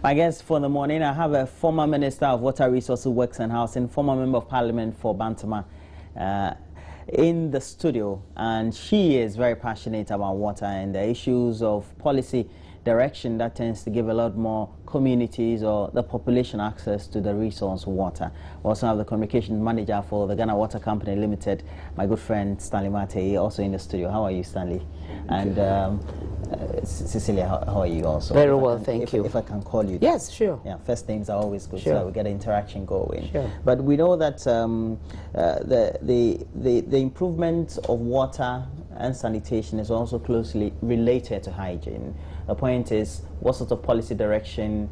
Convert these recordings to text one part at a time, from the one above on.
My guest for the morning, I have a former Minister of Water Resources, Works and Housing, former Member of Parliament for Bantama in the studio, and she is very passionate about water and the issues of policy direction that tends to give a lot more communities or the population access to the resource water. We also have the communications manager for the Ghana Water Company Limited, my good friend Stanley Mate, also in the studio. How are you, Stanley? And Cecilia, how are you also? Very well, thank you. If I can call you. Yes, sure. Yeah, first names are always good, Sure. so we get interaction going. Sure. But we know that the improvement of water and sanitation is also closely related to hygiene. The point is, what sort of policy direction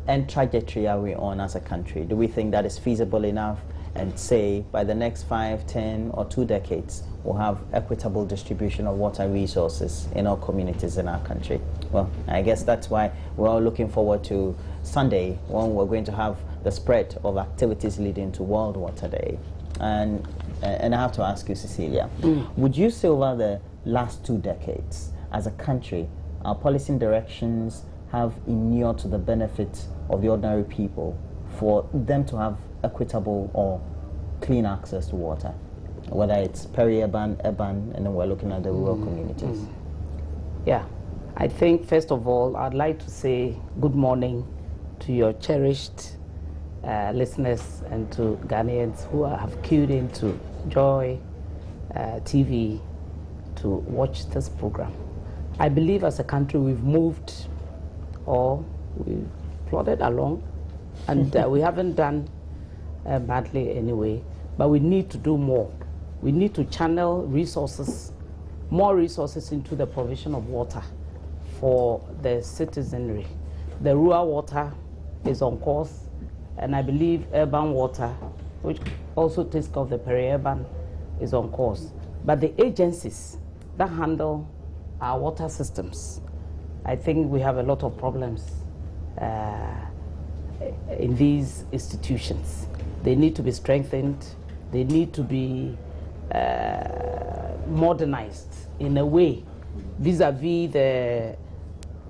and trajectory are we on as a country? Do we think that is feasible enough? And say by the next 5, 10, or 2 decades, we'll have equitable distribution of water resources in our communities in our country? Well, I guess that's why we're all looking forward to Sunday, when we're going to have the spread of activities leading to World Water Day. And I have to ask you, Cecilia, would you say over the last 2 decades, as a country, our policy directions have inured to the benefit of the ordinary people for them to have equitable or clean access to water, whether it's peri-urban, urban, and then we're looking at the rural communities? Yeah, I think first of all, I'd like to say good morning to your cherished listeners and to Ghanaians who have queued into Joy TV to watch this program. I believe as a country we've moved, or we've plodded along, and we haven't done badly anyway, but we need to do more. We need to channel resources, more resources into the provision of water for the citizenry. The rural water is on course, and I believe urban water, which also takes care of the peri-urban, is on course. But the agencies that handle our water systems, I think we have a lot of problems in these institutions. They need to be strengthened. They need to be modernized in a way vis-a-vis the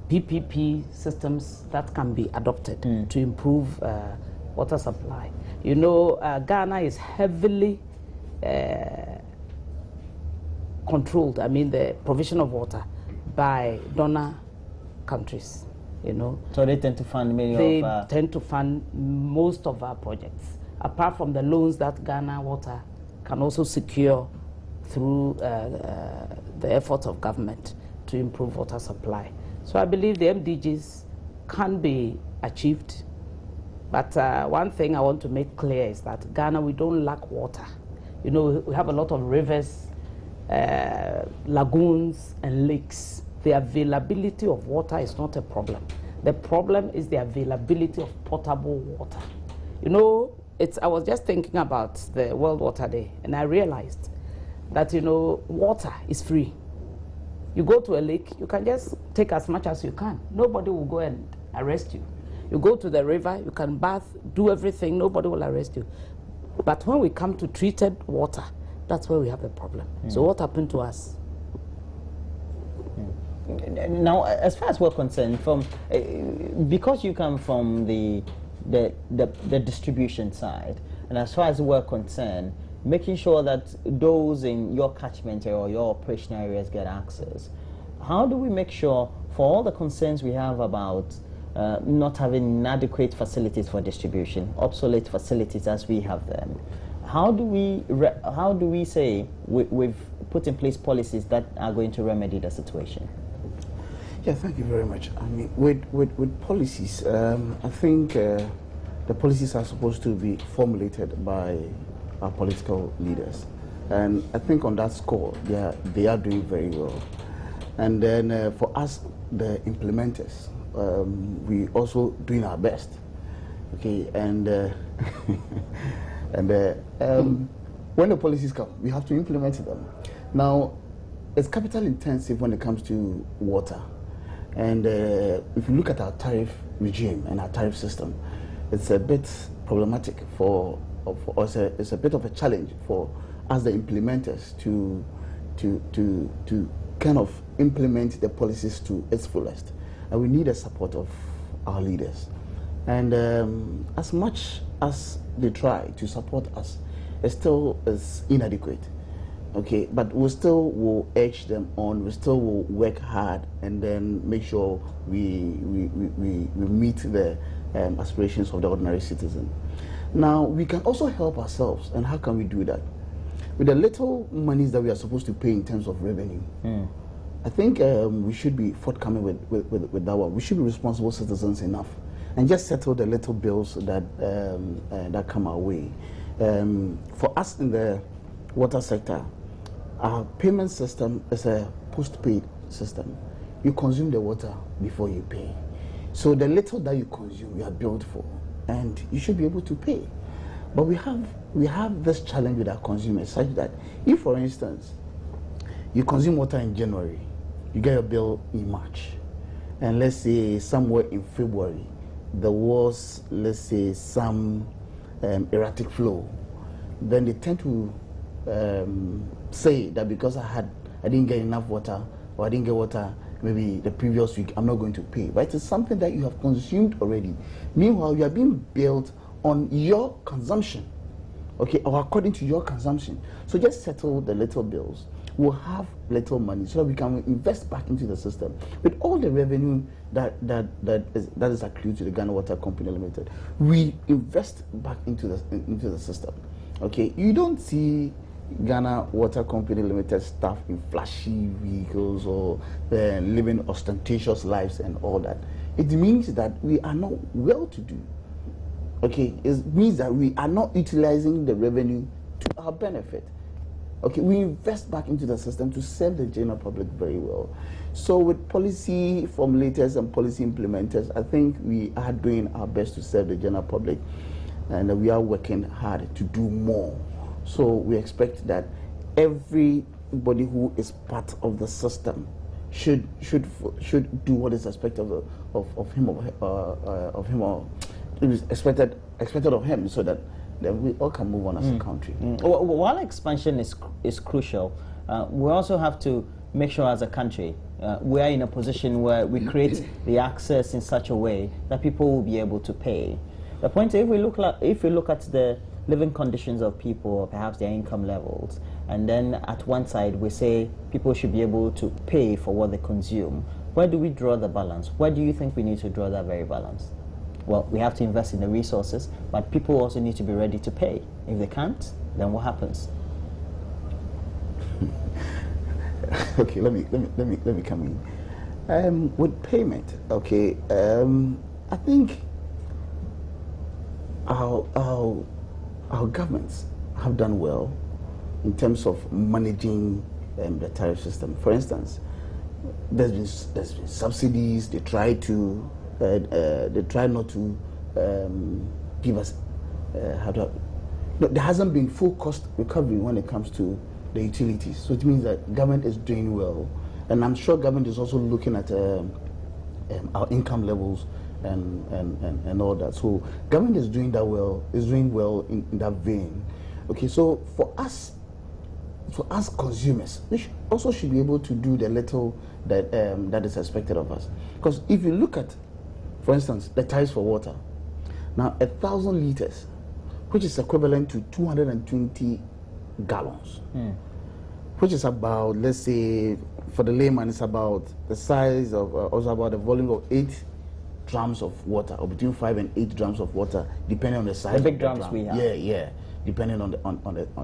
PPP systems that can be adopted to improve water supply. You know, Ghana is heavily controlled, I mean the provision of water, by donor countries, you know. So they tend to fund many They of... tend to fund most of our projects, apart from the loans that Ghana Water can also secure through the efforts of government to improve water supply. So I believe the MDGs can be achieved. But one thing I want to make clear is that Ghana, we don't lack water. You know, we have a lot of rivers, lagoons and lakes. The availability of water is not a problem. The problem is the availability of potable water. You know, I was just thinking about the World Water Day, and I realized that, you know, water is free. You go to a lake, you can just take as much as you can. Nobody will go and arrest you. You go to the river, you can bath, do everything, nobody will arrest you. But when we come to treated water, that's where we have a problem. So what happened to us? Now, as far as we're concerned, from because you come from the distribution side, and as far as we're concerned, making sure that those in your catchment area or your operational areas get access, how do we make sure, for all the concerns we have about not having inadequate facilities for distribution, obsolete facilities as we have them, how do we say we've put in place policies that are going to remedy the situation? Yeah, thank you very much. I mean, with policies, I think the policies are supposed to be formulated by our political leaders, and I think on that score, they are doing very well. And then for us, the implementers, we also doing our best. Okay, and when the policies come, we have to implement them. Now, it's capital intensive when it comes to water. And if you look at our tariff regime and our tariff system, it's a bit problematic for us. It's a bit of a challenge for us, the implementers, to kind of implement the policies to its fullest. And we need the support of our leaders. And as much as they try to support us, it still is inadequate. Okay, but we still will urge them on. We still will work hard and then make sure we meet the aspirations of the ordinary citizen. Now, we can also help ourselves. And how can we do that? With the little monies that we are supposed to pay in terms of revenue, I think we should be forthcoming with that one. We should be responsible citizens enough and just settle the little bills that that come our way. For us in the water sector, our payment system is a post-paid system. You consume the water before you pay. So the little that you consume, you are billed for, and you should be able to pay. But we have this challenge with our consumers, such that if, for instance, you consume water in January, you get your bill in March, and let's say somewhere in February, there was, let's say, some erratic flow, then they tend to say that because I didn't get enough water, or I didn't get water maybe the previous week, I'm not going to pay. But it is something that you have consumed already. Meanwhile, you are being billed on your consumption, okay, or according to your consumption. So just settle the little bills. We'll have little money so that we can invest back into the system with all the revenue that is accrued to the Ghana Water Company Limited. We invest back into the system. Okay, you don't see Ghana Water Company Limited staff in flashy vehicles or living ostentatious lives and all that. It means that we are not well-to-do. Okay, it means that we are not utilizing the revenue to our benefit. Okay, we invest back into the system to serve the general public very well. So with policy formulators and policy implementers, I think we are doing our best to serve the general public, and we are working hard to do more. So we expect that everybody who is part of the system should do what is expected of him or it is expected of him, so that we all can move on as a country. While expansion is crucial, we also have to make sure as a country we are in a position where we create the access in such a way that people will be able to pay. The point is, if we look at the living conditions of people, or perhaps their income levels, and then at one side we say people should be able to pay for what they consume, where do we draw the balance? Where do you think we need to draw that very balance? Well, we have to invest in the resources, but people also need to be ready to pay. If they can't, then what happens? Okay, let me come in. With payment, okay, I think our governments have done well in terms of managing the tariff system. For instance, there's been subsidies. They try not to give us there hasn't been full cost recovery when it comes to the utilities. So it means that government is doing well, and I'm sure government is also looking at our income levels and all that. So government is doing well in that vein. Okay, so for us consumers, we should be able to do the little that is expected of us. Because if you look at, for instance, the tariffs for water, now 1,000 liters, which is equivalent to 220 gallons, which is about, let's say, for the layman, it's about the size of, also about the volume of 8 drums of water, or between 5 and 8 drums of water, depending on the size. The big drums we have. Yeah, depending on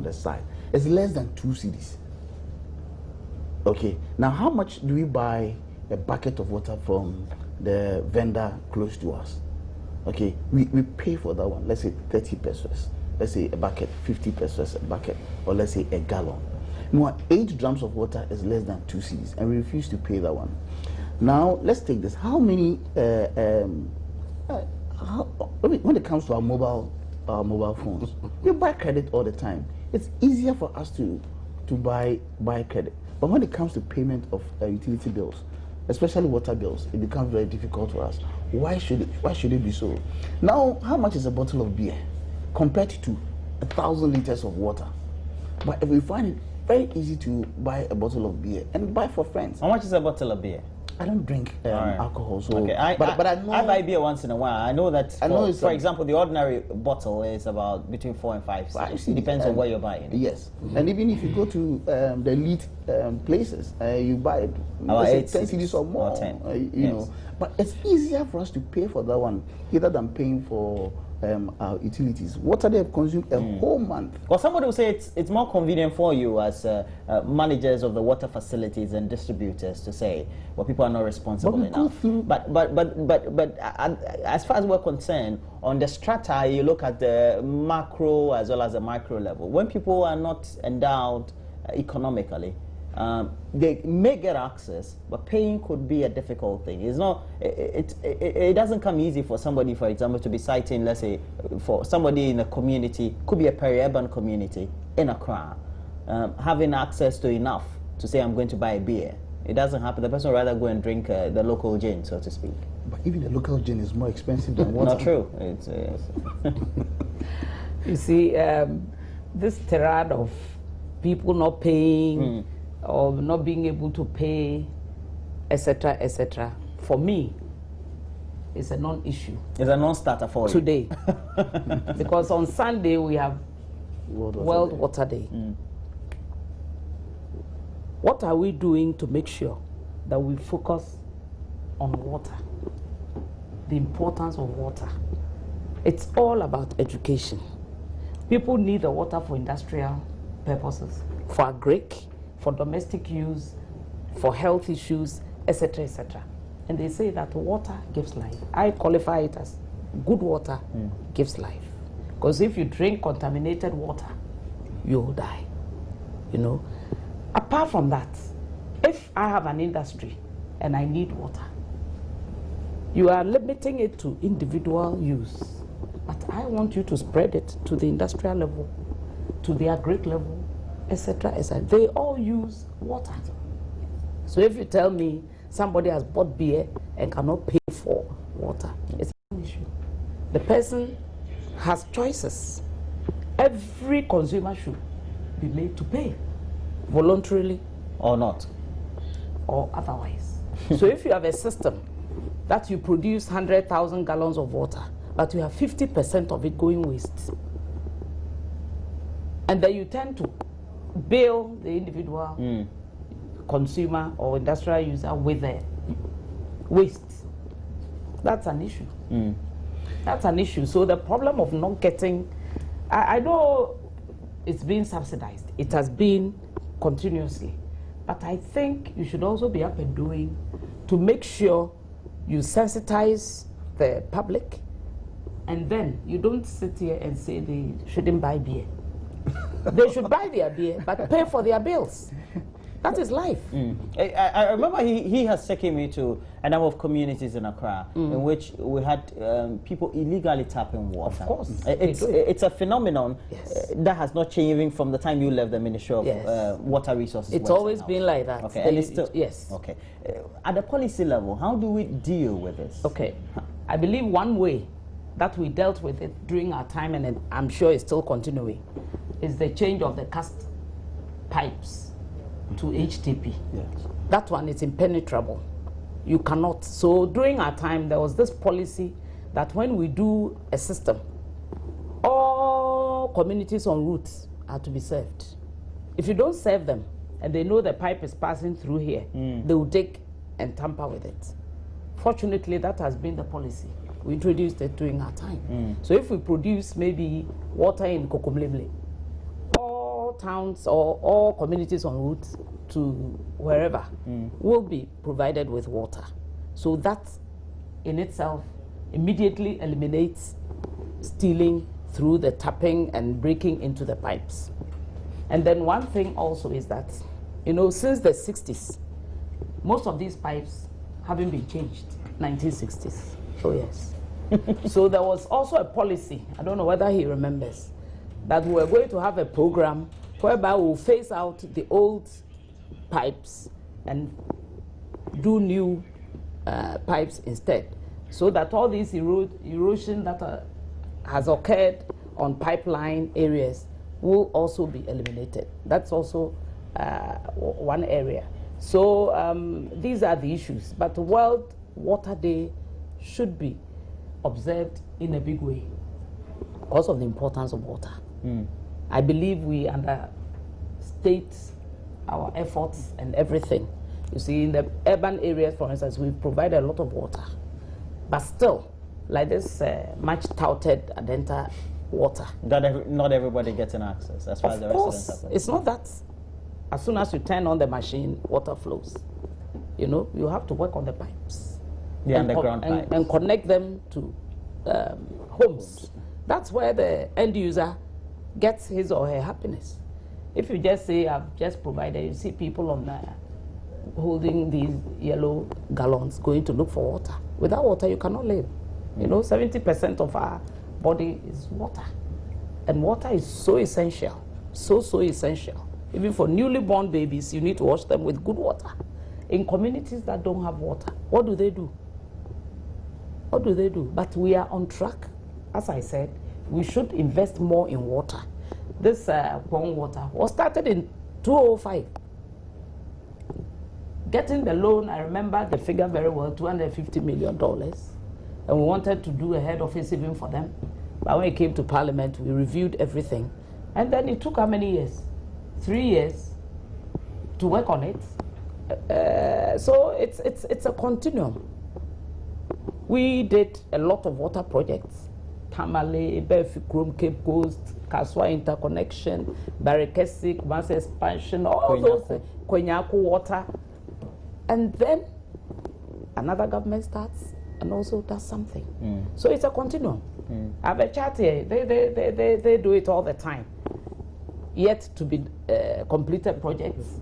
the size. It's less than 2 cedis. Okay, now how much do we buy a bucket of water from the vendor close to us? Okay, we pay for that one, let's say 30 pesos. Let's say a bucket, 50 pesos a bucket, or let's say a gallon. Now, 8 drums of water is less than 2 cedis, and we refuse to pay that one. Now, let's take this. How many, when it comes to our mobile phones, we buy credit all the time. It's easier for us to buy credit. But when it comes to payment of utility bills, especially water bills, it becomes very difficult for us. Why should it be so? Now, how much is a bottle of beer compared to 1,000 liters of water? But if we find it very easy to buy a bottle of beer and buy for friends. How much is a bottle of beer? I don't drink alcohol, so okay. but I know I buy beer once in a while. I know that. For it's example, the ordinary bottle is about between 4 and 5 cedis. It depends on where you're buying. Yes, and even if you go to the elite places, you buy it About 8 10 cedis or more. or 10. You know, but it's easier for us to pay for that one rather than paying for our utilities. Water they have consumed a whole month. Well, somebody will say it's more convenient for you as managers of the water facilities and distributors to say, well, people are not responsible enough. But as far as we're concerned, on the strata, you look at the macro as well as the micro level. When people are not endowed economically, they may get access, but paying could be a difficult thing. It's not. It doesn't come easy for somebody, for example, to be citing, let's say, for somebody in a community, could be a peri-urban community in Accra, having access to enough to say, I'm going to buy a beer. It doesn't happen. The person would rather go and drink the local gin, so to speak. But even the local gin is more expensive than water. Not true. It's, You see, this tirade of people not paying or not being able to pay, etc., for me, it's a non-issue. It's a non-starter for today. Because on Sunday we have World Water Day. What are we doing to make sure that we focus on water, the importance of water? It's all about education. People need the water for industrial purposes, for agric, for domestic use, for health issues, etc., etc. And they say that water gives life. I qualify it as good water gives life. Because if you drink contaminated water, you'll die. You know. Apart from that, if I have an industry and I need water, you are limiting it to individual use. But I want you to spread it to the industrial level, to the agric level, etc., etc. They all use water. So if you tell me somebody has bought beer and cannot pay for water, it's an issue. The person has choices. Every consumer should be made to pay, voluntarily or not, or otherwise. So if you have a system that you produce 100,000 gallons of water, but you have 50% of it going waste, and then you tend to bill the individual consumer or industrial user with the waste, that's an issue. That's an issue. So the problem of not getting, I know it's being subsidized. It has been continuously. But I think you should also be up and doing to make sure you sensitize the public, and then you don't sit here and say they shouldn't buy beer. They should buy their beer, but pay for their bills. That is life. I remember he has taken me to a number of communities in Accra in which we had people illegally tapping water. Of course. It's a phenomenon that has not changed even from the time you left the Ministry of Water Resources. It's always been like that. Okay, and it's still, okay. At the policy level, how do we deal with this? Okay. I believe one way that we dealt with it during our time, and I'm sure it's still continuing, is the change of the cast pipes to HTP. Yes. That one is impenetrable. You cannot. So during our time, there was this policy that when we do a system, all communities en route are to be served. If you don't serve them, and they know the pipe is passing through here, they will take and tamper with it. Fortunately, that has been the policy. We introduced it during our time. So if we produce maybe water in Kokomlemle, all towns or all communities en route to wherever will be provided with water. So that in itself immediately eliminates stealing through the tapping and breaking into the pipes. And then one thing also is that, you know, since the 60s, most of these pipes haven't been changed. 1960s. Oh yes. So there was also a policy, I don't know whether he remembers, that we were going to have a program whereby we'll phase out the old pipes and do new pipes instead, so that all this erosion that has occurred on pipeline areas will also be eliminated. That's also one area. So these are the issues. But the World Water Day should be observed in a big way because of the importance of water. I believe we understate our efforts and everything. You see, in the urban areas, for instance, we provide a lot of water. But still, like this much touted Adenta water. Not everybody getting access as far as the residents are concerned. It's not that as soon as you turn on the machine, water flows. You know, you have to work on the pipes. The underground pipes. And connect them to homes. That's where the end user gets his or her happiness. If you just say, I've just provided, you see people on holding these yellow gallons going to look for water. Without water, you cannot live. You know, 70% of our body is water. And water is so essential, so essential. Even for newly born babies, you need to wash them with good water. In communities that don't have water, what do they do? What do they do? But we are on track. As I said, we should invest more in water. This Kwong water was started in 2005. Getting the loan, I remember the figure very well, $250 million. And we wanted to do a head office even for them. But when it came to Parliament, we reviewed everything. And then it took how many years? 3 years to work on it. So it's a continuum. We did a lot of water projects. Tamale, Befikrum, Cape Coast, Kaswa interconnection, Barikesi, Kumasi expansion, all those, Kwenyaku water. And then another government starts and also does something. So it's a continuum. I have a chat here, they do it all the time. Yet to be completed projects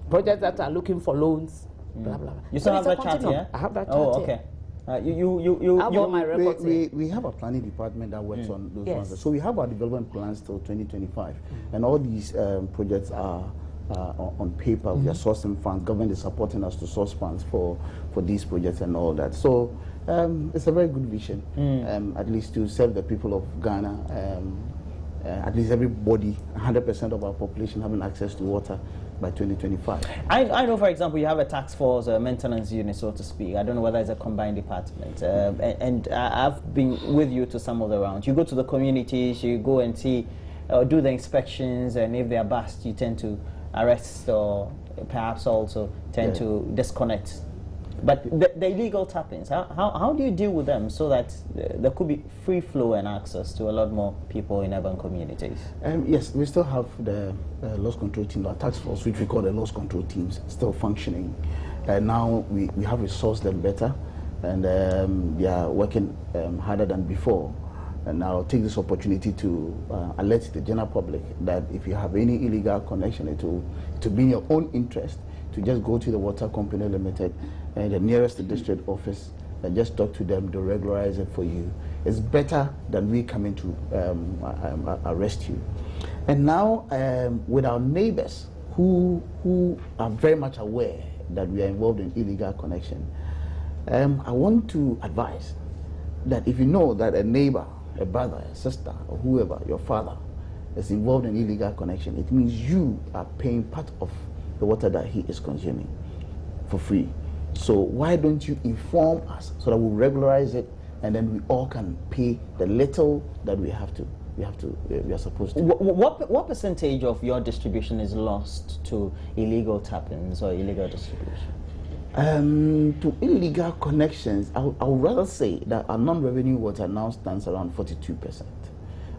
that are looking for loans, blah, blah, blah. You still have that chat here? I have that chat okay. here. We have a planning department that works on those ones. So we have our development plans till 2025. And all these projects are on paper. We are sourcing funds. Government is supporting us to source funds for these projects and all that. So it's a very good vision, at least to serve the people of Ghana. At least everybody, 100% of our population having access to water by 2025. I know, for example, you have a task force, a maintenance unit, so to speak. I don't know whether it's a combined department. And I've been with you to some of the rounds. You go to the communities, you go and see, do the inspections, and if they are bust, you tend to arrest or perhaps also tend to disconnect. But the illegal tap-ins, how do you deal with them so that there could be free flow and access to a lot more people in urban communities? Yes, we still have the loss control team, our task force, which we call the loss control teams, still functioning. Now we have resourced them better, and they are working harder than before. And I'll take this opportunity to alert the general public that if you have any illegal connection, it will be in your own interest to just go to the Water Company Limited, the nearest district office, and just talk to them to regularize it for you. It's better than we coming to arrest you. And now, with our neighbors who are very much aware that we are involved in illegal connection, I want to advise that if you know that a neighbor, a brother, a sister, or whoever, your father, is involved in illegal connection, it means you are paying part of the water that he is consuming for free. So why don't you inform us so that we'll regularize it, and then we all can pay the little that we are supposed to. What percentage of your distribution is lost to illegal tap-ins or illegal distribution? To illegal connections, I would rather say that our non-revenue water now stands around 42%.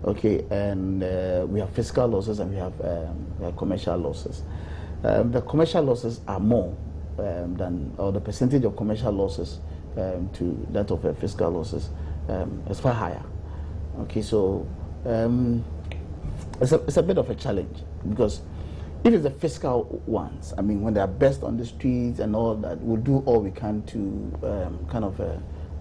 Okay, and we have fiscal losses and we have commercial losses. The commercial losses are more or the percentage of commercial losses to that of fiscal losses is far higher. Okay, so it's a bit of a challenge, because if it's the fiscal ones, I mean, when they are best on the streets and all that, we'll do all we can to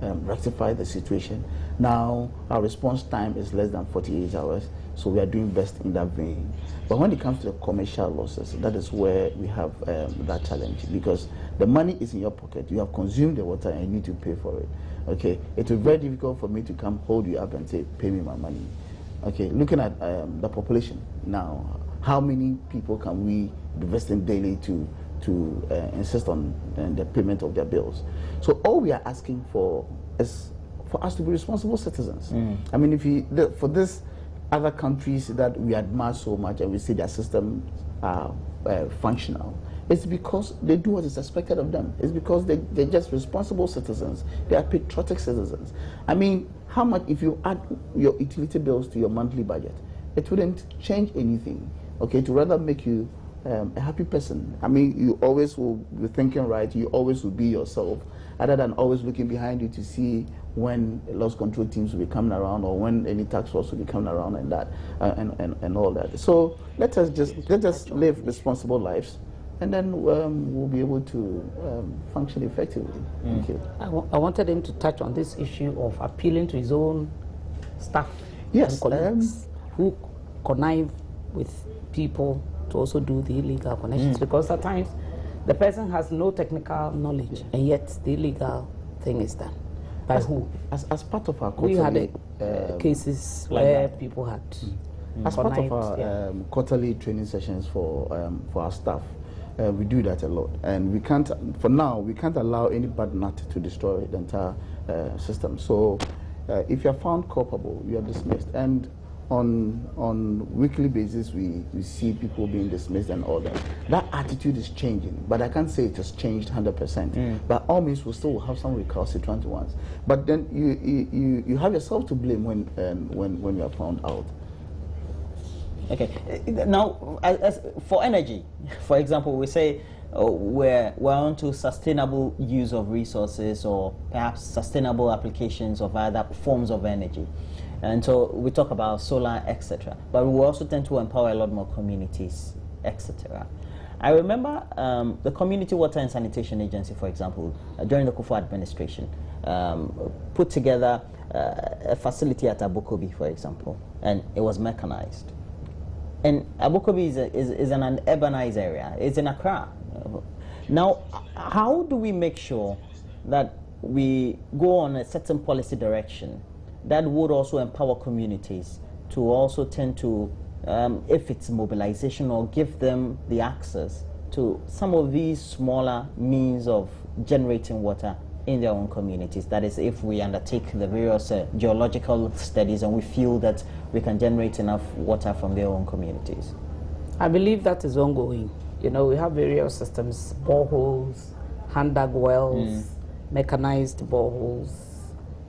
rectify the situation. Now, our response time is less than 48 hours, so we are doing best in that vein. But when it comes to the commercial losses, that is where we have that challenge, because the money is in your pocket. You have consumed the water and you need to pay for it. Okay, it will be very difficult for me to come hold you up and say, pay me my money. Okay, looking at the population now, how many people can we be visiting daily to to insist on the payment of their bills. So all we are asking for is for us to be responsible citizens. I mean, for this other countries that we admire so much and we see their systems are functional, it's because they do what is expected of them. It's because they're just responsible citizens. They are patriotic citizens. I mean, how much, if you add your utility bills to your monthly budget, it wouldn't change anything, okay, to rather make you a happy person. I mean, you always will be thinking right, you always will be yourself, other than always looking behind you to see when loss control teams will be coming around or when any tax force will be coming around and that, and all that. So let us live responsible lives, and then we'll be able to function effectively. Thank you. I wanted him to touch on this issue of appealing to his own staff Yes, and colleagues who connive with people to also do the illegal connections, because at times the person has no technical knowledge and yet the illegal thing is done. By who? As part of our We had cases where people had as part of our quarterly training sessions for our staff, we do that a lot, and we can't, for now, we can't allow any bad nut to destroy the entire system. So if you're found culpable, you are dismissed, and on weekly basis we see people being dismissed and all that. That attitude is changing, but I can't say it has changed 100%. But all means we'll still have some recalcitrant ones. But then you have yourself to blame when you are found out. Okay. Now, as for energy, for example, we say we're on to sustainable use of resources, or perhaps sustainable applications of other forms of energy. And so we talk about solar, etc. But we also tend to empower a lot more communities, etc. I remember the Community Water and Sanitation Agency, for example, during the Kufuor administration, put together a facility at Abokobi, for example, and it was mechanized. And Abokobi is an urbanized area. It's in Accra. Now, how do we make sure that we go on a certain policy direction that would also empower communities to also tend to, if it's mobilization, or give them the access to some of these smaller means of generating water in their own communities? That is, if we undertake the various geological studies and we feel that we can generate enough water from their own communities. I believe that is ongoing. You know, we have various systems, boreholes, hand-dug wells, mechanized boreholes,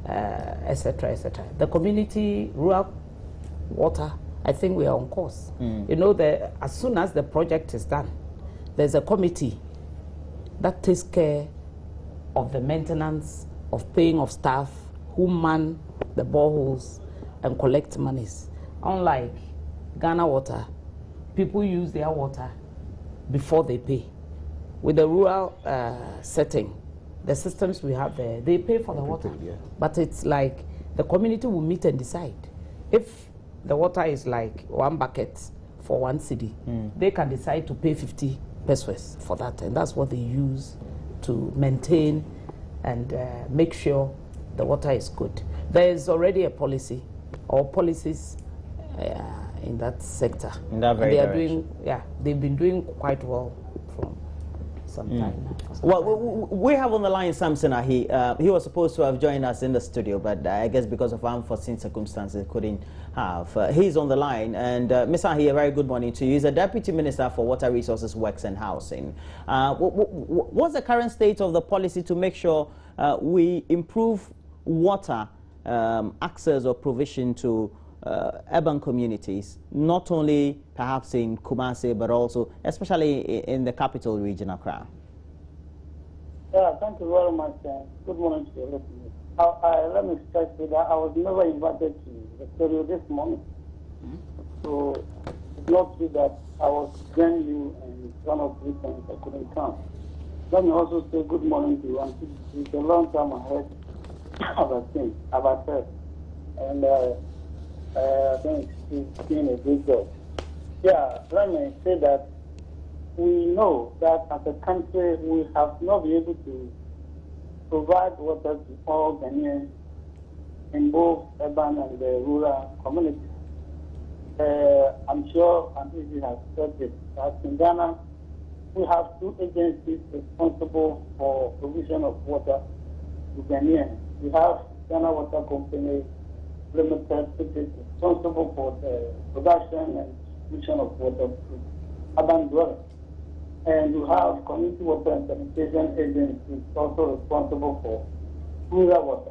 etc., etc. The community rural water, I think we are on course. You know, as soon as the project is done, there's a committee that takes care of the maintenance, of paying of staff who man the boreholes and collect monies. Unlike Ghana Water, people use their water before they pay. With the rural setting, the systems we have there, they pay for the water. But it's like the community will meet and decide. If the water is like 1 bucket for 1 city, they can decide to pay 50 pesos for that. And that's what they use to maintain and make sure the water is good. There is already a policy or policies in that sector. In that very direction. They've been doing quite well from some time now. Well, we have on the line Samson Ahi. He was supposed to have joined us in the studio, but I guess because of unforeseen circumstances, couldn't have. He's on the line, and Mr. Ahi, a very good morning to you. He's a Deputy Minister for Water Resources, Works and Housing. What's the current state of the policy to make sure we improve water access or provision to urban communities, not only perhaps in Kumasi, but also especially in the capital region, Accra? Yeah, thank you very much. Good morning to you. Let me stress that I was never invited to the studio this morning. So it's not true that I was joining you and one of the reasons I couldn't come. Let me also say good morning to you. And it's a long time ahead about that. And I think it's been a good job. Yeah, let me say that we know that as a country we have not been able to provide water to all Ghanaians in both urban and rural communities. I'm sure Anthony has said it, that in Ghana we have two agencies responsible for provision of water to Ghanaians. We have Ghana Water Company Limited, which is responsible for the production and distribution of water to urban dwellers. And we have Community Water and Sanitation Agency, also responsible for rural water.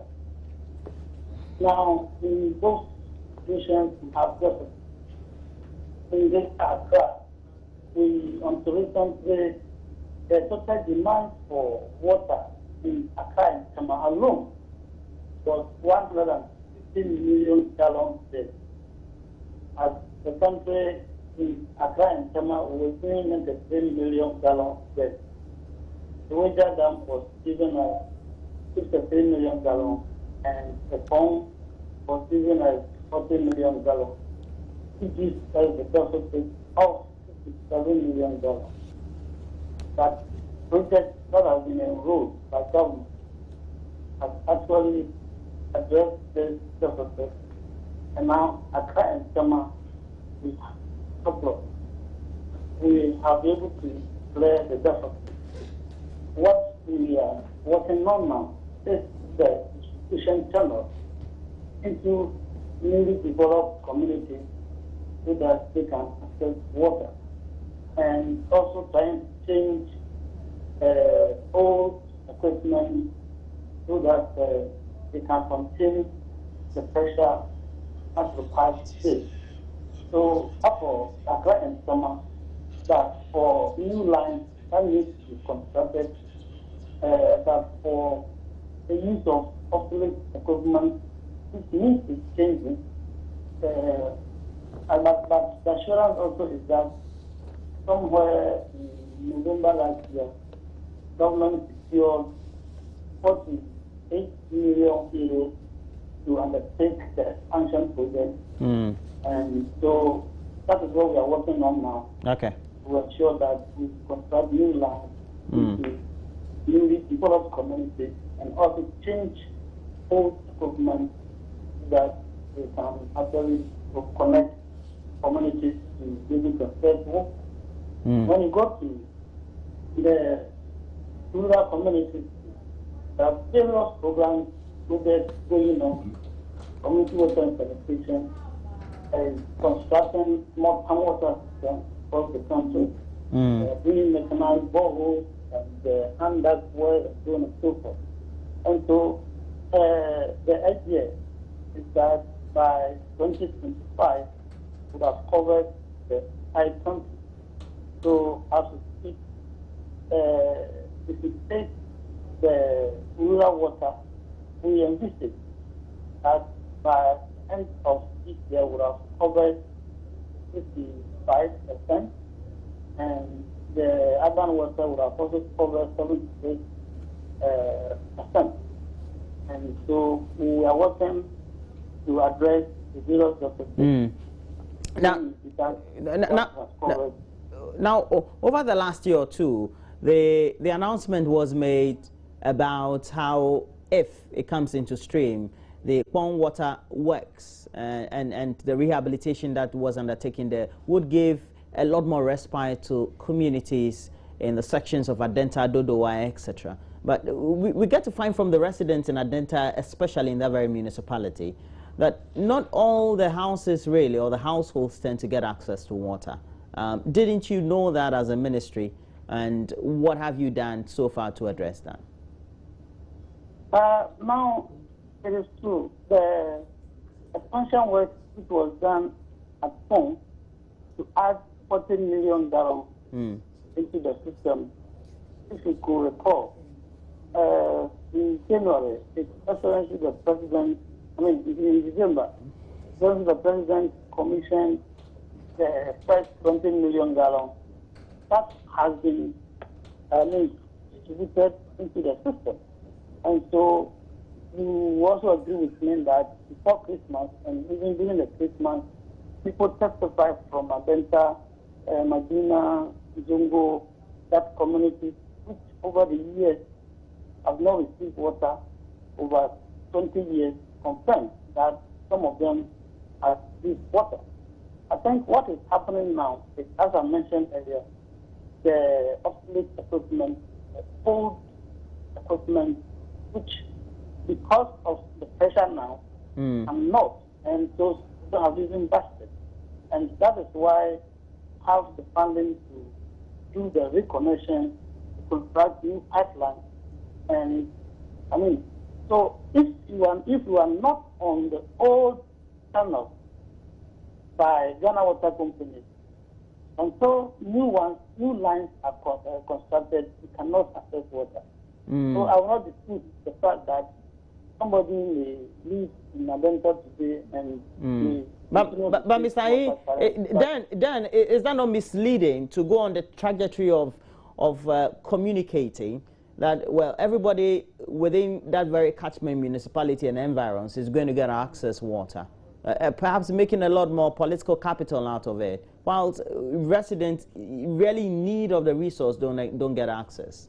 Now, in both situations, we have deficits. In this Accra, until recently, the total demand for water in Accra and Tama alone was 115 million gallons a day. As the country in Accra and Tama was doing 93 million gallons a day. The Wager Dam was given a 53 million gallons, and the pond was given a 40 million gallons. It gives us the deficit of 57 million gallons. But projects that have been enrolled by government have actually addressed this deficit. And now, Accra and Tama, we have been able to clear the deficit. What we are working on now is the distribution channel into newly developed communities so that they can access water, and also trying to change old equipment so that they can contain the pressure as required today. So, for Accra and Tama, that for new lines that need to be constructed, that for the use of obsolete equipment, it needs to change. But the assurance also is that somewhere in November last year, government secured 48 million euros to undertake the expansion project. And so that is what we are working on now. Okay. To ensure that we construct new lines into newly developed communities, and also change old equipment so that we can actually connect communities to basic access water. When you go to the rural communities, there are various programs going on, community water and sanitation, constructing more water systems across the country, doing mechanized boreholes and hand-dug wells, and so on and so forth. And so the idea is that by 2025, we would have covered the entire country. So as we speak, if we take the rural water, we envisage that by the end of this year, we would have covered 55%, and the urban water would have also covered 78%. And so we are working to address the various deficits. Now, over the last year or two, the announcement was made about how, if it comes into stream, the pond water works and the rehabilitation that was undertaken there would give a lot more respite to communities in the sections of Adenta, Dodowa, etc. But we get to find from the residents in Adenta, especially in that very municipality, that not all the houses really, or the households, tend to get access to water. Didn't you know that as a ministry, and what have you done so far to address that? Now, it is true. The expansion work which was done at home to add 40 million gallons into the system, if you could recall, in January, His Excellency the President, in December, the President commissioned the first 20 million gallons. That has been distributed into the system. And so you also agree with me that before Christmas and even during the Christmas, people testified from Adenta, Medina, Zongo, that community, which over the years have not received water over 20 years, confirmed that some of them have received water. I think what is happening now is, as I mentioned earlier, the obsolete equipment, old equipment, which because of the pressure now, I'm not, and those have even busted. And that is why I have the funding to do the reconnection, to construct new pipelines. And I mean, so if you are not on the old channel by Ghana Water Company, until new lines are constructed, you cannot access water. So I will not dispute the fact that somebody may live in Adenta today and but Mr. Ahi, then is that not misleading to go on the trajectory of communicating that, well, everybody within that very catchment municipality and environs is going to get access water, perhaps making a lot more political capital out of it, whilst residents really in need of the resource don't get access?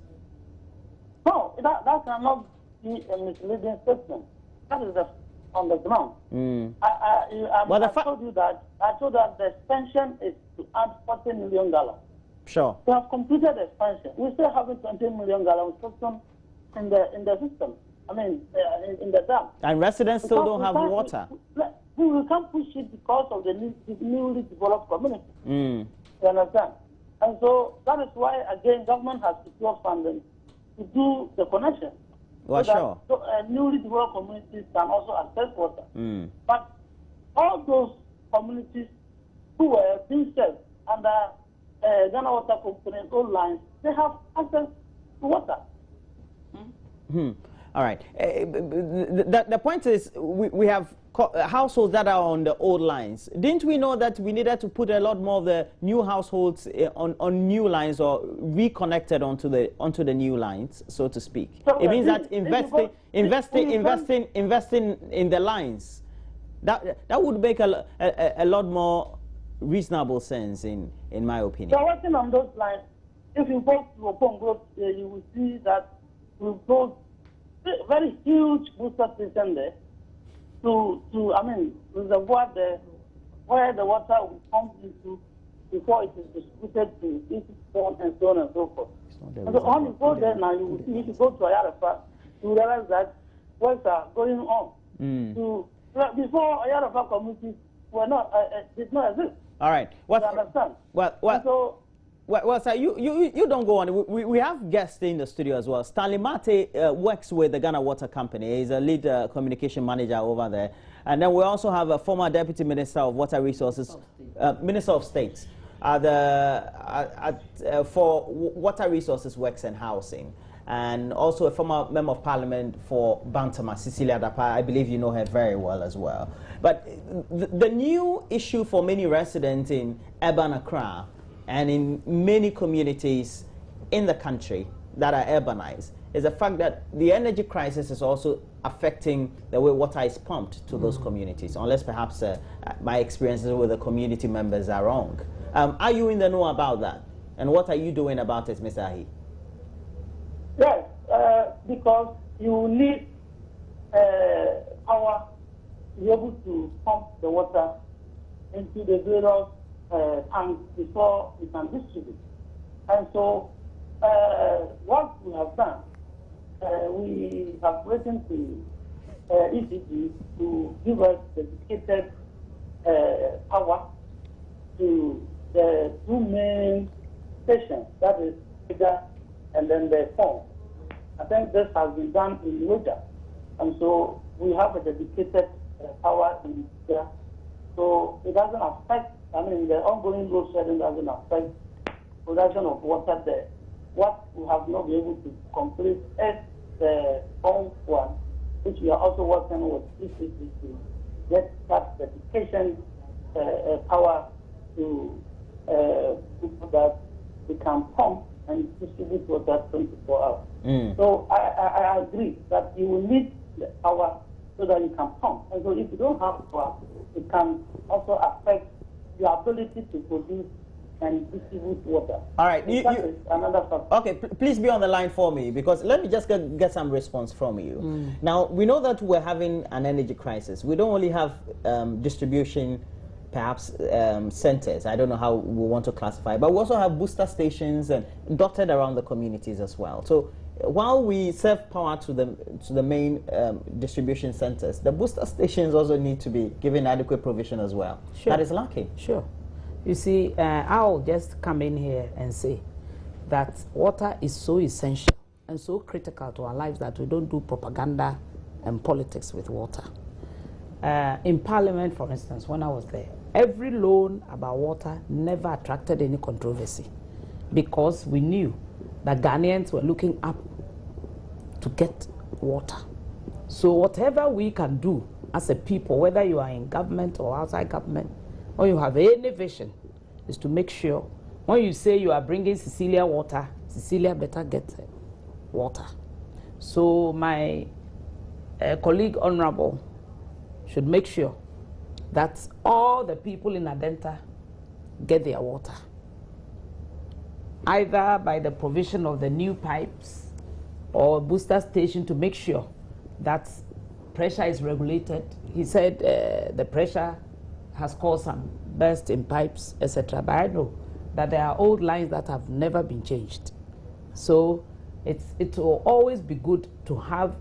No, that cannot be a misleading statement. That is on the ground. I told you that the expansion is to add $40 million. Sure. We have completed the expansion. We still have a $20 million system in the system. I mean, in the dam. And residents still don't have water. We can't push it because of the newly developed community. You understand? And so that is why, again, government has secured funding to do the connection. Well, sure. So newly developed communities can also access water. But all those communities who were being served under Ghana Water Company old lines, they have access to water. All right. The point is, we have households that are on the old lines. Didn't we know that we needed to put a lot more of the new households on new lines or reconnected onto the new lines, so to speak? So it means that investing in the lines, that would make a lot more reasonable sense in my opinion. So working on those lines, if you go to Opongo, you will see that we built very huge booster station there to reservoir there where the water will be pumped into before it is distributed to each pond and so on and so forth. And so when you go there now, you will see, if you go to Ayarafa, you realize that works are going on. Before Ayarafa communities were not did not exist. All right. You understand? Well, sir, you don't go on. We have guests in the studio as well. Stanley Mate works with the Ghana Water Company. He's a lead communication manager over there. And then we also have a former Deputy Minister of Water Resources, Minister of State for Water Resources, Works and Housing. And also a former Member of Parliament for Bantama, Cecilia Dapa. I believe you know her very well as well. But the new issue for many residents in urban Accra and in many communities in the country that are urbanized is the fact that the energy crisis is also affecting the way water is pumped to those communities, unless perhaps my experiences with the community members are wrong. Are you in the know about that? And what are you doing about it, Mr. Ahi? Yes, because you need power to be able to pump the water into the various tanks before we can distribute. And so what we have done, we have written to ECG to give us dedicated power to the two main stations, that is Bigger and then the phone. I think this has been done in Roger. And so we have a dedicated power in there. So it doesn't affect, the ongoing load shedding doesn't affect production of water there. What we have not been able to complete is the phone one, which we are also working with ECC to get that dedication power to people that we can pump and distribute water 24 hours. So I agree that you will need the power so that you can pump. And so if you don't have power, it can also affect your ability to produce and distribute water. All right. That is another factor. Okay, please be on the line for me, because let me just get some response from you. Now, we know that we're having an energy crisis. We don't only have distribution perhaps centers. I don't know how we want to classify, but we also have booster stations and dotted around the communities as well. So while we serve power to the main distribution centers, the booster stations also need to be given adequate provision as well. Sure. That is lacking. Sure. You see, I'll just come in here and say that water is so essential and so critical to our lives that we don't do propaganda and politics with water. In Parliament, for instance, when I was there, every loan about water never attracted any controversy because we knew that Ghanaians were looking up to get water. So whatever we can do as a people, whether you are in government or outside government, or you have any vision, is to make sure when you say you are bringing Cecilia water, Cecilia better get water. So my colleague Honorable should make sure that all the people in Adenta get their water, either by the provision of the new pipes or booster station to make sure that pressure is regulated. He said the pressure has caused some burst in pipes, etc. But I know that there are old lines that have never been changed. So it will always be good to have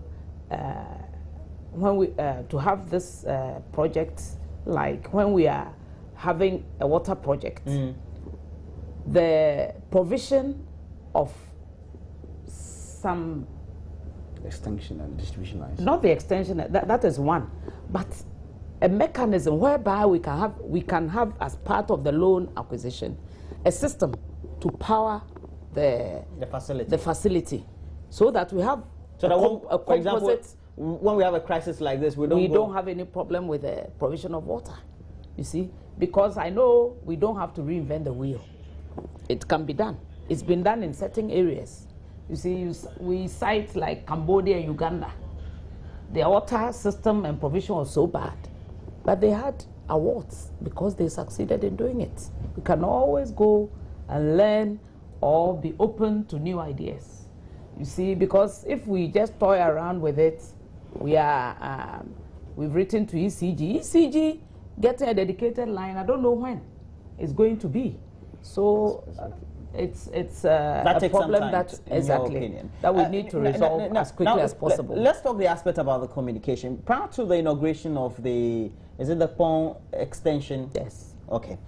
this project, like when we are having a water project, the provision of some Extension and distribution lines. not the extension, that is one, but a mechanism whereby we can have as part of the loan acquisition a system to power the facility, so that we have so that for example, when we have a crisis like this, we don't have any problem with the provision of water. You see, because I know we don't have to reinvent the wheel. It can be done. It's been done in certain areas. You see, we cite like Cambodia and Uganda. Their water system and provision was so bad, but they had awards because they succeeded in doing it. We can always go and learn or be open to new ideas. You see, because if we just toy around with it, we've written to ECG. ECG getting a dedicated line, I don't know when it's going to be. So it's a problem that that we need to resolve as quickly as possible. Let's talk the aspect about the communication. Prior to the inauguration of the Pond extension? Yes. Okay.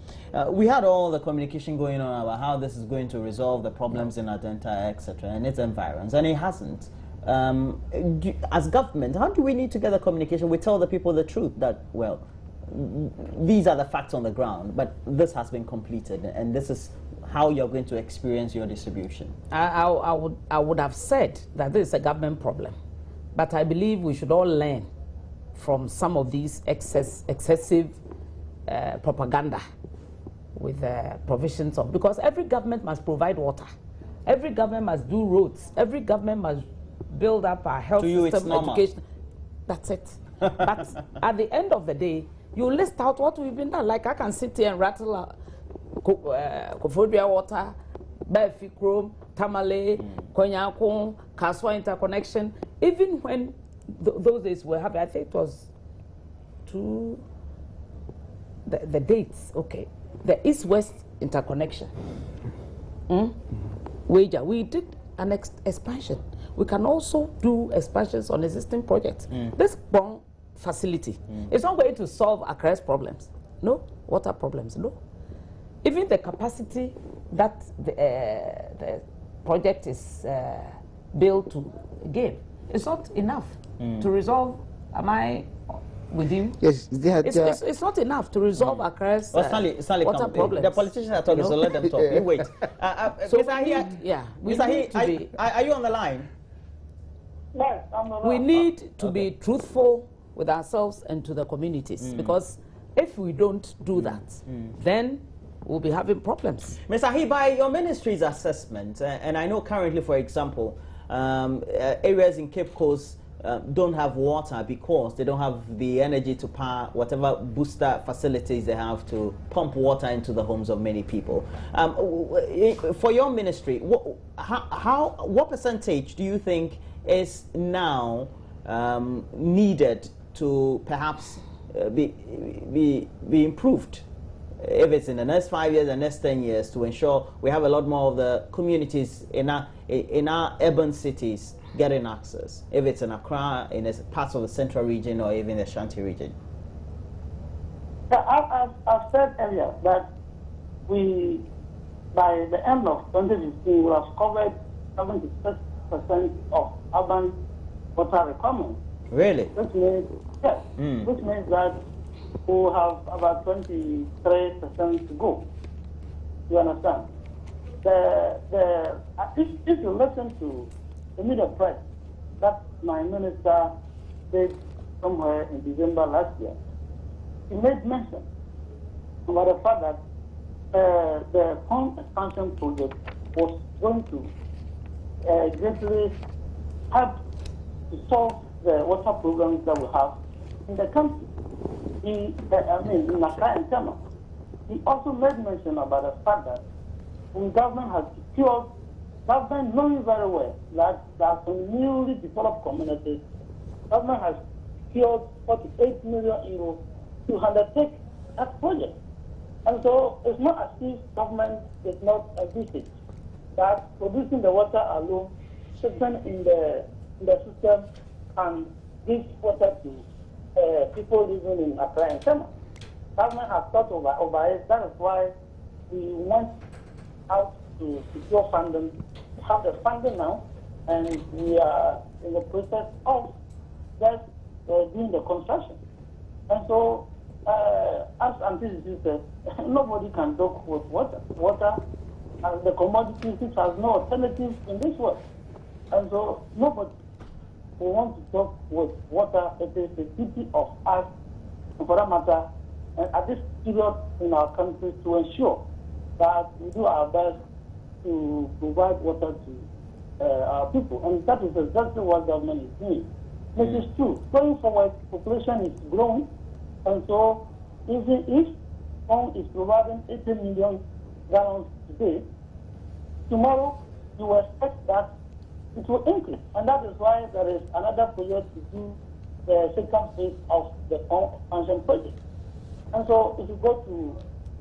We had all the communication going on about how this is going to resolve the problems in Adenta, etc., and its environs, and it hasn't. As government, how do we need to get the communication? We tell the people the truth that, well, these are the facts on the ground, but this has been completed, and this is how you're going to experience your distribution. I would have said that this is a government problem, but I believe we should all learn from some of these excessive propaganda with provisions of, because every government must provide water, every government must do roads, every government must build up our health system, education. That's it. But at the end of the day, you list out what we've been done. Like I can sit here and rattle Kofodria water, Befi Chrome, Tamale, Konyakon, Kaswa interconnection. Even when those days were having, I think it was the dates, okay. The East-West interconnection. Wager, we did an expansion. We can also do expansions on existing projects. This Bong facility is not going to solve Accra's problems. No, water problems, no. Even the capacity that the project is built to give, it's not enough to resolve. Am I with you? Yes, it's not enough to resolve Accra's water problems. The politicians are talking, so let them talk. You wait. So are you on the line? Yes, I'm on the line. We need to be truthful with ourselves and to the communities, because if we don't do that, then we'll be having problems. Ms. Ahi, by your ministry's assessment, and I know currently, for example, areas in Cape Coast don't have water because they don't have the energy to power whatever booster facilities they have to pump water into the homes of many people. For your ministry, what percentage do you think is now needed to perhaps be improved if it's in the next 5 years, the next 10 years, to ensure we have a lot more of the communities in our urban cities getting access, if it's in Accra, in parts of the central region, or even the Shanti region? Yeah, I've said earlier that we, by the end of 2015, will have covered 76% of urban water requirements. Really? Which means, yes, which means that we will have about 23% to go. You understand? If you listen to the media press that my minister did somewhere in December last year, he made mention about the fact that the pond expansion project was going to greatly help to solve the water problems that we have in the country. In Accra and Tema. He also made mention about the fact that the government has secured, government knowing very well that there are some newly developed communities, government has secured 48 million euros to undertake that project. And so it's not as if government is not envisaged that producing the water alone, system in the system can give water to people living in Accra and Tema. Government has thought over it. That is why we went out to secure funding, have the funding now, and we are in the process of just doing the construction. And so, as Auntie said, nobody can talk with water. Water as the commodity which has no alternative in this world. And so, nobody will want to talk with water. It is the duty of us, for that matter, at this period in our country, to ensure that we do our best to provide water to our people. And that is exactly what government is doing. It is true. Going forward, population is growing, and so even if one is providing 80 million gallons today, tomorrow you will expect that it will increase. And that is why there is another project to do the second phase of the pond expansion project. And so if you go to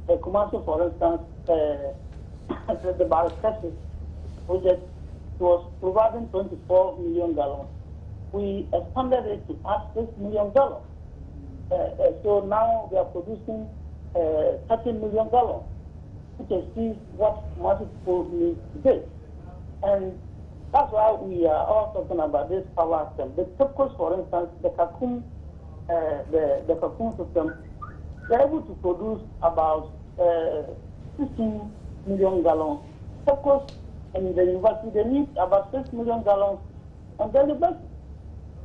the commercial, for instance, the Barricade project was providing 24 million gallons. We expanded it to add 6 million gallons. So now we are producing 30 million gallons, which exceeds what most people need today. And that's why we are all talking about this power system. The focus, for instance, the Kakum system, they're able to produce about 16 million gallons. Focus in the university, they need about 6 million gallons on daily basis.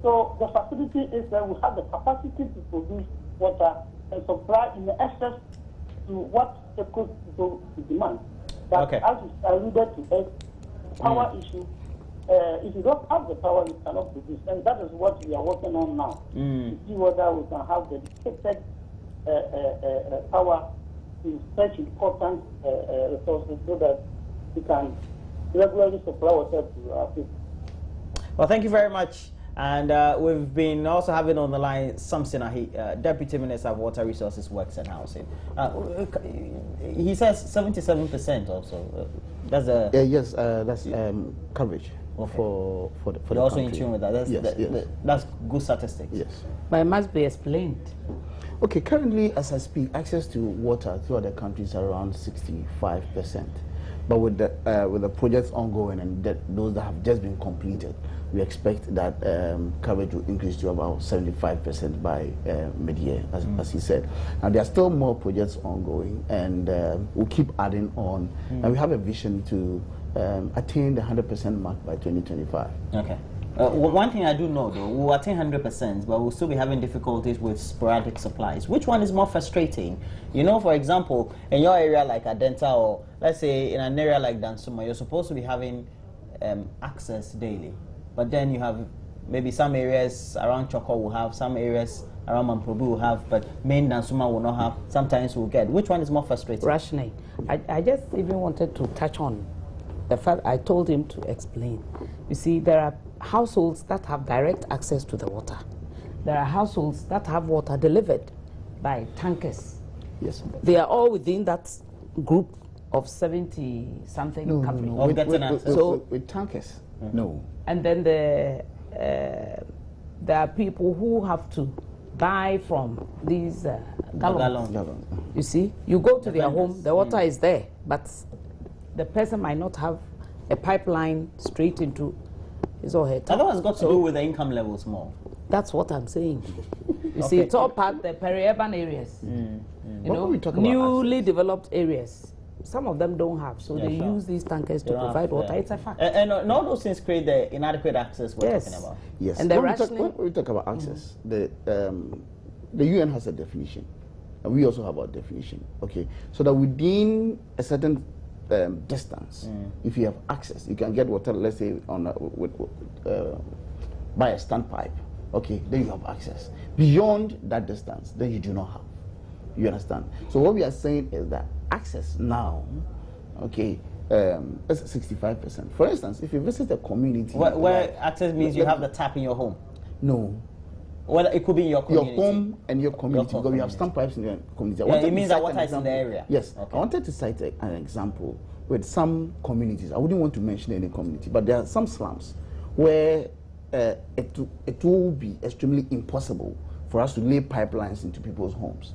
So the facility is that we have the capacity to produce water and supply in the excess to what the coast people demand. But as you alluded to, the power issue, if you don't have the power, you cannot produce. And that is what we are working on now, to see whether we can have dedicated power to such important resources so that we can regularly supply water to our people. Well, thank you very much. And we've been also having on the line Samson Ahi, Deputy Minister of Water Resources, Works and Housing. He says 77% also. That's a yes, that's coverage for the You're also country. in tune with that. That's good statistics. Yes. But it must be explained. Okay, currently, as I speak, access to water throughout the country is around 65%. But with the projects ongoing and those that have just been completed, we expect that coverage will increase to about 75% by mid-year, as he said. Now, there are still more projects ongoing, and we'll keep adding on. And we have a vision to attain the 100% mark by 2025. Okay. One thing I do know, though, we'll attain 100%, but we'll still be having difficulties with sporadic supplies. Which one is more frustrating? You know, for example, in your area like Adenta, or let's say in an area like Dansuma, you're supposed to be having access daily. But then you have maybe some areas around Choko will have, some areas around Mamprobu will have, but main Dansuma will not have. Sometimes we'll get. Which one is more frustrating? Rationing. I just even wanted to touch on the fact I told him to explain. You see, there are households that have direct access to the water. There are households that have water delivered by tankers. Yes. They are all within that group of 70-something companies. Of getting access. With tankers. No. And then there are people who have to buy from these gallons. You see, you go to their home, the water is there, but the person might not have a pipeline straight into his or her. That has got to do with the income levels more. That's what I'm saying. You see, it's all part the peri-urban areas. You know, newly developed areas. Some of them don't have, so they use these tankers to provide water. It's a fact. And all those things create the inadequate access we're talking about. Yes. And when we talk about access, the UN has a definition, and we also have our definition. Okay, so that within a certain distance, if you have access, you can get water. Let's say on by a standpipe. Okay, then you have access. Beyond that distance, then you do not have. You understand? So what we are saying is that access now, okay, is 65%. For instance, if you visit a community where access means you have the tap in your home. No. Well, it could be your community. Your home and your community, because we have standpipes in your community. Yeah, it means that water is in the area. Yes. Okay. I wanted to cite an example with some communities. I wouldn't want to mention any community, but there are some slums where it will be extremely impossible for us to lay pipelines into people's homes.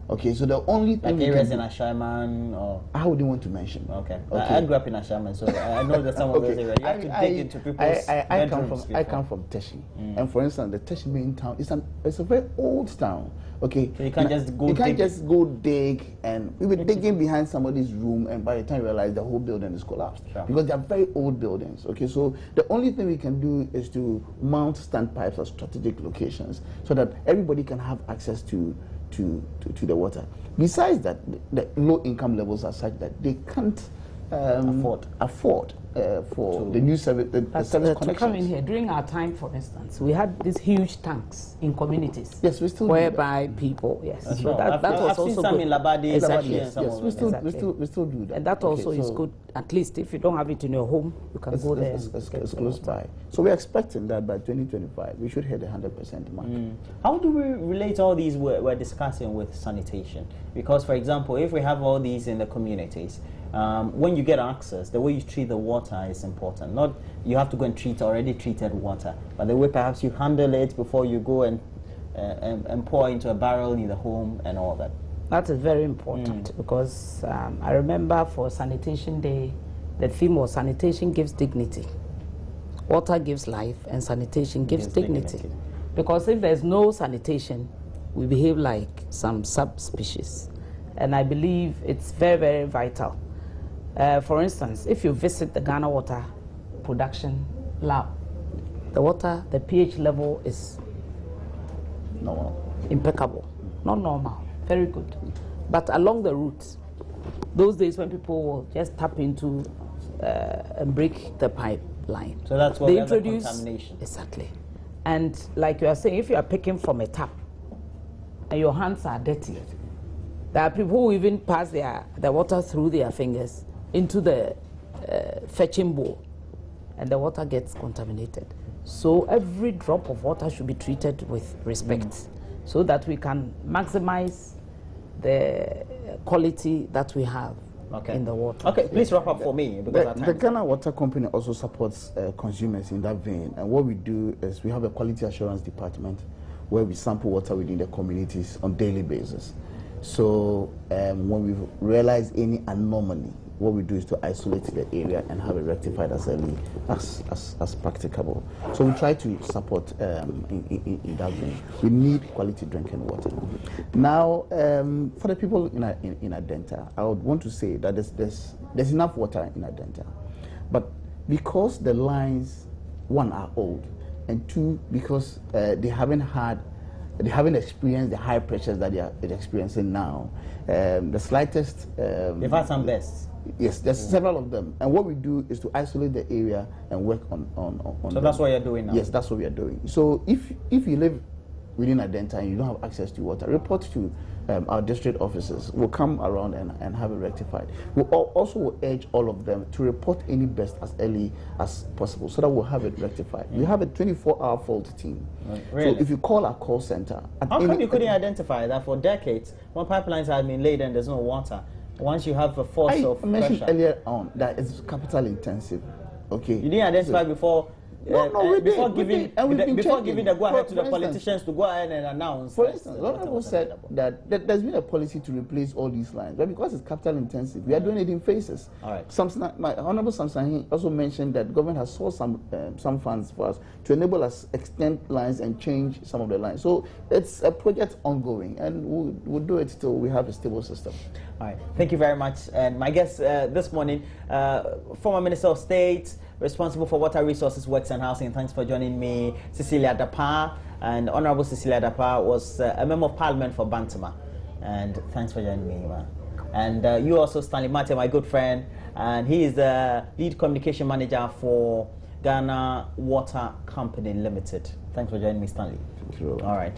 Okay, so the only thing like areas in Ashaman or I wouldn't want to mention. Okay. I grew up in Ashaman, so I know that some of those areas you have to dig into people's bedrooms. I come from Teshi, and for instance, the Teshi main town it's a very old town. Okay, so you can't just go dig, and we were digging behind somebody's room, and by the time you realize the whole building is collapsed because they are very old buildings. Okay, so the only thing we can do is to mount standpipes at strategic locations so that everybody can have access to the water. Besides that, the low income levels are such that they can't afford for the new service, the service connections. To come in here, during our time, for instance, we had these huge tanks in communities. Yes, we still whereby people, yes. That's so right. that was I've also seen some good. in Labadi, Exactly. Yes, we still do that. And that also is good. At least if you don't have it in your home, you can go there. It's close by. So we're expecting that by 2025, we should hit the 100% mark. How do we relate all these we're discussing with sanitation? Because, for example, if we have all these in the communities, when you get access, the way you treat the water is important. Not you have to go and treat already treated water, but the way perhaps you handle it before you go and pour into a barrel in the home and all that. That is very important because I remember for Sanitation Day, the theme was sanitation gives dignity. Water gives life and sanitation gives dignity. Because if there's no sanitation, we behave like some subspecies. And I believe it's very, very vital. For instance, if you visit the Ghana Water Production Lab, the pH level is normal, impeccable, not normal, very good. But along the route, those days when people will just tap into and break the pipeline. So that's what they introduce contamination. Exactly. And like you are saying, if you are picking from a tap and your hands are dirty, there are people who even pass the water through their fingers into the fetching bowl, and the water gets contaminated. So every drop of water should be treated with respect so that we can maximize the quality that we have in the water. Okay, please wrap up for me. The Ghana Water Company also supports consumers in that vein. And what we do is we have a quality assurance department where we sample water within the communities on a daily basis. So when we realize any anomaly, what we do is to isolate the area and have it rectified as early as practicable. So we try to support in that vein. We need quality drinking water. Now, for the people in Adenta, I would want to say that there's enough water in Adenta, but because the lines, one, are old, and two, because they haven't experienced the high pressures that they're experiencing now. The slightest... They've had some bursts. Yes, there's several of them. And what we do is to isolate the area and work on So them. that's what you're doing now? Yes, that's what we are doing. So if you live within Adenta and you don't have access to water, report to our district officers will come around and have it rectified. We also will urge all of them to report any burst as early as possible so that we'll have it rectified. We have a 24-hour fault team. Really? So if you call our call center... How come you couldn't identify that for decades when pipelines have been laid and there's no water? Once you have a force of pressure... I mentioned earlier on that it's capital intensive. Okay. You didn't identify before... before giving the go-ahead to the politicians to go ahead and announce. For instance, a lot of people said that there's been a policy to replace all these lines, but because it's capital intensive, we are doing it in phases. All right. My Honorable Samson also mentioned that government has sourced some funds for us to enable us extend lines and change some of the lines. So it's a project ongoing, and we'll do it till we have a stable system. All right. Thank you very much. And my guest this morning, former Minister of State, responsible for water resources, works and housing. Thanks for joining me, Cecilia Dapa. And Honorable Cecilia Dapa was a member of Parliament for Bantama. And thanks for joining me, man. And you also, Stanley Mate, my good friend, and he is the lead communication manager for Ghana Water Company Limited. Thanks for joining me, Stanley. Thank you. All right.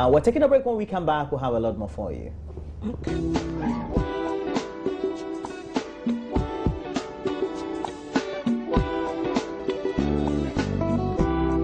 We're taking a break. When we come back, we'll have a lot more for you. Okay.